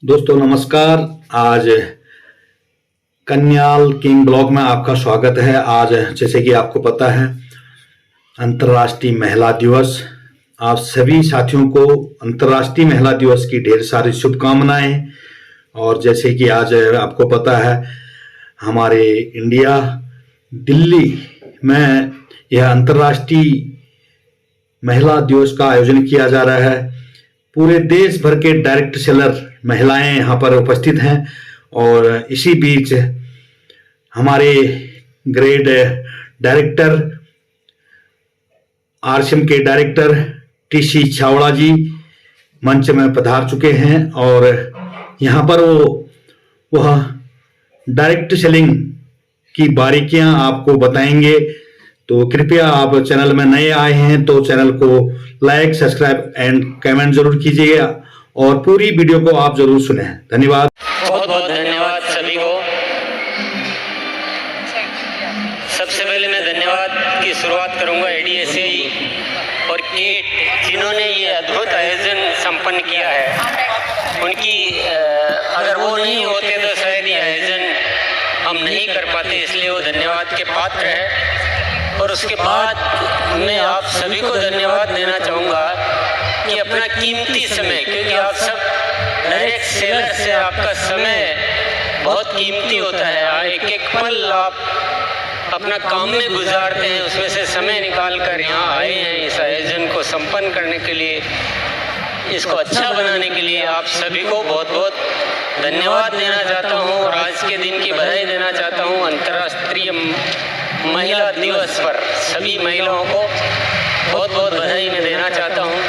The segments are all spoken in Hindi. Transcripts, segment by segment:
दोस्तों नमस्कार। आज कन्याल किंग ब्लॉग में आपका स्वागत है। आज जैसे कि आपको पता है अंतर्राष्ट्रीय महिला दिवस। आप सभी साथियों को अंतर्राष्ट्रीय महिला दिवस की ढेर सारी शुभकामनाएं। और जैसे कि आज आपको पता है हमारे इंडिया दिल्ली में यह अंतर्राष्ट्रीय महिला दिवस का आयोजन किया जा रहा है। पूरे देश भर के डायरेक्ट सेलर महिलाएं यहाँ पर उपस्थित हैं और इसी बीच हमारे ग्रेड डायरेक्टर आरसीएम के डायरेक्टर टीसी छावड़ा जी मंच में पधार चुके हैं और यहाँ पर वह डायरेक्ट सेलिंग की बारीकियां आपको बताएंगे। तो कृपया आप चैनल में नए आए हैं तो चैनल को लाइक, सब्सक्राइब एंड कमेंट जरूर कीजिएगा और पूरी वीडियो को आप जरूर सुने। धन्यवाद। बहुत बहुत धन्यवाद सभी को। सबसे पहले मैं धन्यवाद की शुरुआत करूंगा एडीएसए और केट जिन्होंने ये अद्भुत आयोजन संपन्न किया है। उनकी अगर वो नहीं होते तो शायद ये आयोजन हम नहीं कर पाते, इसलिए वो धन्यवाद के पात्र है। और उसके बाद मैं आप सभी को धन्यवाद देना चाहूँगा कि अपना कीमती समय, क्योंकि आप सब डायरेक्ट सेलर से आपका समय बहुत कीमती होता है, एक एक पल आप अपना काम में गुजारते हैं, उसमें से समय निकाल कर यहाँ आए हैं इस आयोजन को संपन्न करने के लिए, इसको अच्छा बनाने के लिए आप सभी को बहुत बहुत धन्यवाद देना चाहता हूँ और आज के दिन की बधाई देना चाहता हूँ। अंतर्राष्ट्रीय महिला दिवस पर सभी महिलाओं को बहुत बहुत बधाई मैं देना चाहता हूँ।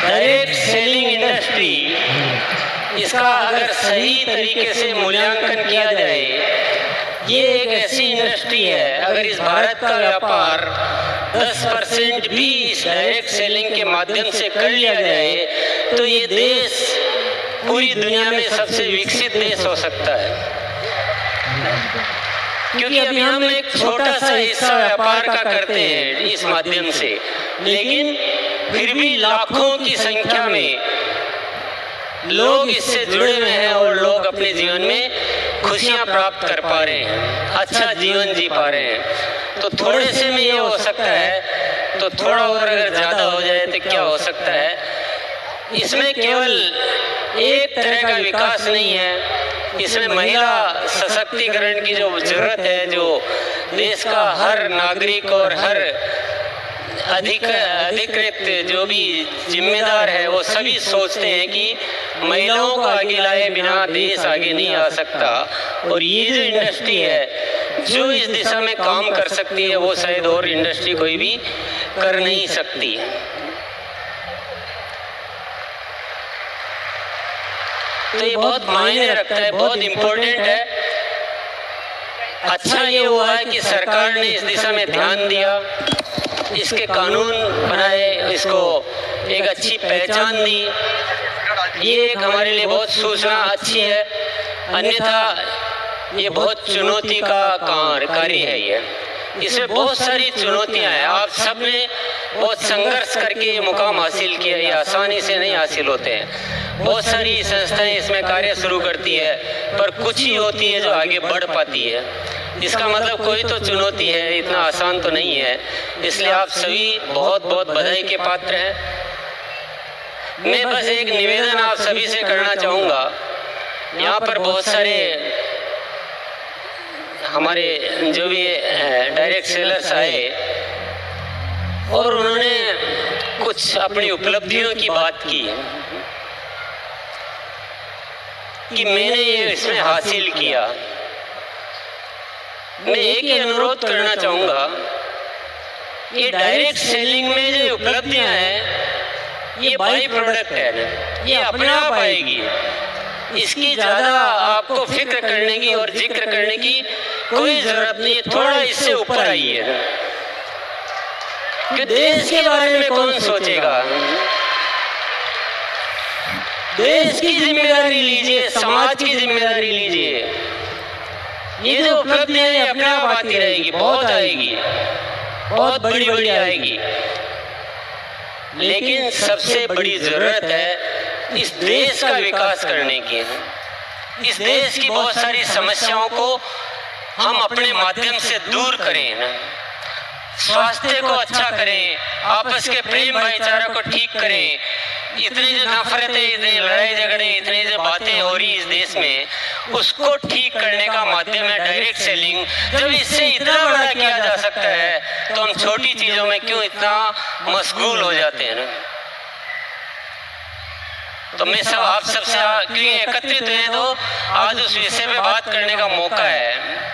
डायरेक्ट सेलिंग इंडस्ट्री, इसका अगर सही तरीके से मूल्यांकन किया जाए, ये एक ऐसी इंडस्ट्री है, अगर इस भारत का व्यापार 10% भी इस डायरेक्ट सेलिंग के माध्यम से कर लिया जाए तो ये देश पूरी दुनिया में सबसे विकसित देश हो सकता है। क्योंकि अभी हम एक छोटा सा हिस्सा व्यापार का करते हैं इस माध्यम से, लेकिन फिर भी लाखों की संख्या में लोग इससे जुड़े हुए हैं और लोग अपने जीवन में खुशियां प्राप्त कर पा रहे हैं, अच्छा जीवन जी पा रहे हैं। तो थोड़े से में ये हो सकता है तो थोड़ा और अगर ज़्यादा हो जाए तो क्या हो सकता है। इसमें केवल एक तरह का विकास नहीं है, इसमें महिला सशक्तिकरण की जो जरूरत है, जो देश का हर नागरिक और हर अधिकृत जो भी जिम्मेदार है वो सभी सोचते हैं कि महिलाओं को आगे लाए बिना देश आगे नहीं आ सकता। और ये जो इंडस्ट्री है जो इस दिशा में काम कर सकती है वो शायद और इंडस्ट्री कोई भी कर नहीं सकती। तो ये बहुत मायने रखता है, बहुत इम्पोर्टेंट है। अच्छा ये हुआ है कि सरकार ने इस दिशा में ध्यान दिया, इसके कानून बनाए, इसको एक अच्छी पहचान दी। ये एक हमारे लिए बहुत सूचना अच्छी है, अन्यथा ये बहुत चुनौती का कार्य है। ये इसमें बहुत सारी चुनौतियां हैं, आप सब ने बहुत संघर्ष करके ये मुकाम हासिल किया, ये आसानी से नहीं हासिल होते हैं। बहुत सारी संस्थाएं इसमें कार्य शुरू करती है पर कुछ ही होती है जो आगे बढ़ पाती है। इसका मतलब कोई तो चुनौती है, इतना आसान तो नहीं है। इसलिए आप सभी बहुत बहुत बधाई के पात्र हैं। मैं बस एक निवेदन आप सभी से करना चाहूँगा, यहाँ पर बहुत सारे हमारे जो भी डायरेक्ट सेलर्स आए और उन्होंने कुछ अपनी उपलब्धियों की बात की कि मैंने ये इसमें हासिल किया। मैं एक ही अनुरोध करना चाहूँगा, ये डायरेक्ट सेलिंग में जो उपलब्धियाँ हैं ये बाई प्रोडक्ट है, ये अपने आप आएगी। इसकी ज़्यादा आपको फिक्र करने की और जिक्र करने की कोई ज़रूरत नहीं है। थोड़ा इससे ऊपर आइए कि देश के बारे में कौन सोचेगा। देश की जिम्मेदारी लीजिए, समाज की जिम्मेदारी लीजिए। ये जो उपलब्धियां है अपने आप आती रहेगी, बहुत आएगी, बहुत बड़ी बड़ी आएगी। लेकिन सबसे बड़ी जरूरत है इस देश का विकास करने की है। इस देश की बहुत सारी समस्याओं को हम अपने माध्यम से दूर करें ना, स्वास्थ्य को अच्छा करें, आपस के प्रेम भाईचारा को ठीक करें। इतनी जो नफरतें, इतनी लड़ाई झगड़े, इतनी जो बातें हो रही इस देश में, उसको ठीक करने का माध्यम है डायरेक्ट सेलिंग। जब इससे इतना बड़ा किया जा सकता है तो हम छोटी चीजों में क्यों इतना मशगूल हो जाते हैं ना। तो मैं सब आप सबसे क्यों एकत्रित हुए, तो आज उस विषय में बात करने का मौका है।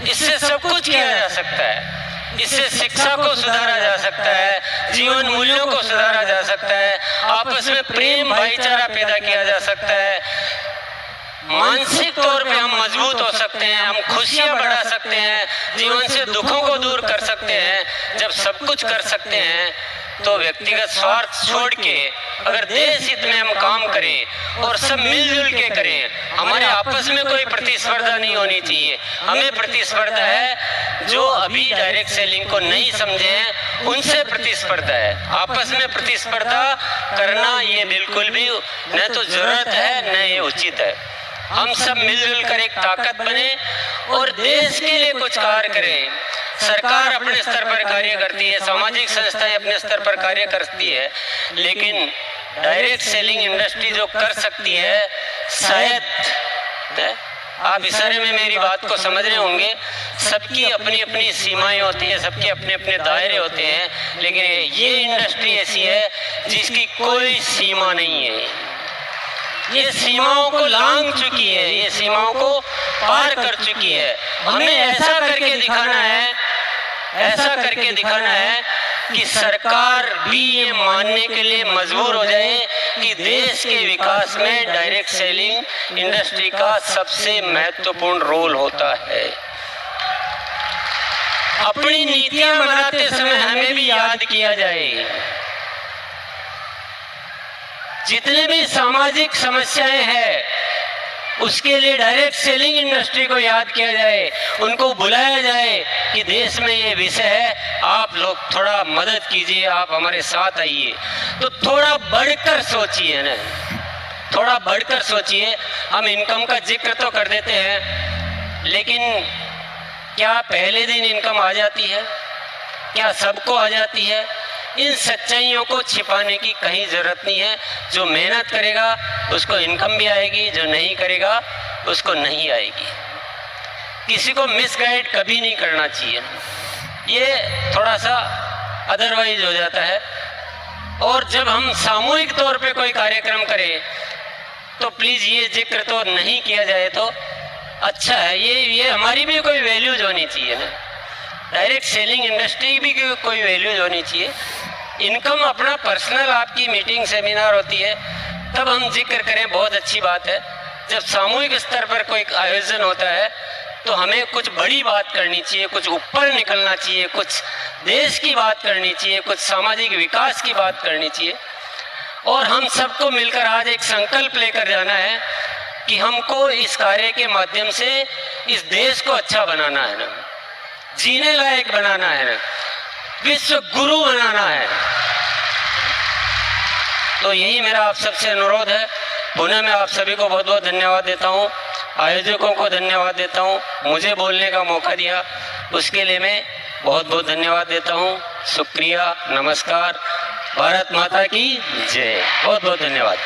इससे सब कुछ किया जा सकता है। इससे शिक्षा को सुधारा जा सकता है, जीवन मूल्यों को सुधारा जा सकता है, आपस में प्रेम भाईचारा पैदा किया जा सकता है, मानसिक तौर पे हम मजबूत हो सकते हैं, हम खुशियां बढ़ा सकते हैं, जीवन से दुखों को दूर कर सकते हैं। जब सब कुछ कर सकते हैं तो व्यक्तिगत स्वार्थ छोड़ के अगर देश हित में हम काम करें और सब मिलजुल के करें, हमारे आपस में कोई प्रतिस्पर्धा नहीं होनी चाहिए। हमें प्रतिस्पर्धा है जो अभी डायरेक्ट सेलिंग को नहीं समझे हैं, उनसे प्रतिस्पर्धा है। आपस में प्रतिस्पर्धा करना ये बिल्कुल भी न तो जरूरत है न ये उचित है। हम सब मिलजुल कर एक ताकत बने और देश के लिए कुछ कार्य करें। सरकार अपने स्तर पर कार्य करती है, सामाजिक संस्थाएं अपने स्तर पर कार्य करती है, लेकिन डायरेक्ट सेलिंग इंडस्ट्री जो कर सकती है, शायद आप इशारे में मेरी बात को समझ रहे होंगे, सबकी अपनी अपनी सीमाएं होती है, सबके अपने अपने दायरे होते हैं, लेकिन ये इंडस्ट्री ऐसी है जिसकी कोई सीमा नहीं है। ये सीमाओं को लांघ चुकी है, ये सीमाओं को पार कर चुकी है। हमें ऐसा करके दिखाना है, ऐसा करके दिखाना है कि सरकार भी ये मानने के लिए मजबूर हो जाए कि देश के विकास में डायरेक्ट सेलिंग इंडस्ट्री का सबसे महत्वपूर्ण रोल होता है। अपनी नीतियां बनाते समय हमें भी याद किया जाए, जितने भी सामाजिक समस्याएं हैं उसके लिए डायरेक्ट सेलिंग इंडस्ट्री को याद किया जाए, उनको बुलाया जाए कि देश में ये विषय है, आप लोग थोड़ा मदद कीजिए, आप हमारे साथ आइए। तो थोड़ा बढ़कर सोचिए ना, थोड़ा बढ़कर सोचिए। हम इनकम का जिक्र तो कर देते हैं, लेकिन क्या पहले दिन इनकम आ जाती है? क्या सबको आ जाती है? इन सच्चाइयों को छिपाने की कहीं जरूरत नहीं है। जो मेहनत करेगा उसको इनकम भी आएगी, जो नहीं करेगा उसको नहीं आएगी। किसी को मिसगाइड कभी नहीं करना चाहिए, ये थोड़ा सा अदरवाइज हो जाता है। और जब हम सामूहिक तौर पे कोई कार्यक्रम करें तो प्लीज़ ये जिक्र तो नहीं किया जाए तो अच्छा है। ये हमारी भी कोई वैल्यूज होनी चाहिए ना, डायरेक्ट सेलिंग इंडस्ट्री भी कोई वैल्यूज होनी चाहिए। इनकम अपना पर्सनल आपकी मीटिंग सेमिनार होती है तब हम जिक्र करें, बहुत अच्छी बात है। जब सामूहिक स्तर पर कोई आयोजन होता है तो हमें कुछ बड़ी बात करनी चाहिए, कुछ ऊपर निकलना चाहिए, कुछ देश की बात करनी चाहिए, कुछ सामाजिक विकास की बात करनी चाहिए। और हम सबको मिलकर आज एक संकल्प लेकर जाना है कि हमको इस कार्य के माध्यम से इस देश को अच्छा बनाना है ना, जीने लायक बनाना है ना, विश्व गुरु बनाना है। तो यही मेरा आप सबसे अनुरोध है। पुनः मैं आप सभी को बहुत बहुत धन्यवाद देता हूँ, आयोजकों को धन्यवाद देता हूँ, मुझे बोलने का मौका दिया उसके लिए मैं बहुत बहुत धन्यवाद देता हूँ। शुक्रिया, नमस्कार, भारत माता की जय। बहुत बहुत धन्यवाद।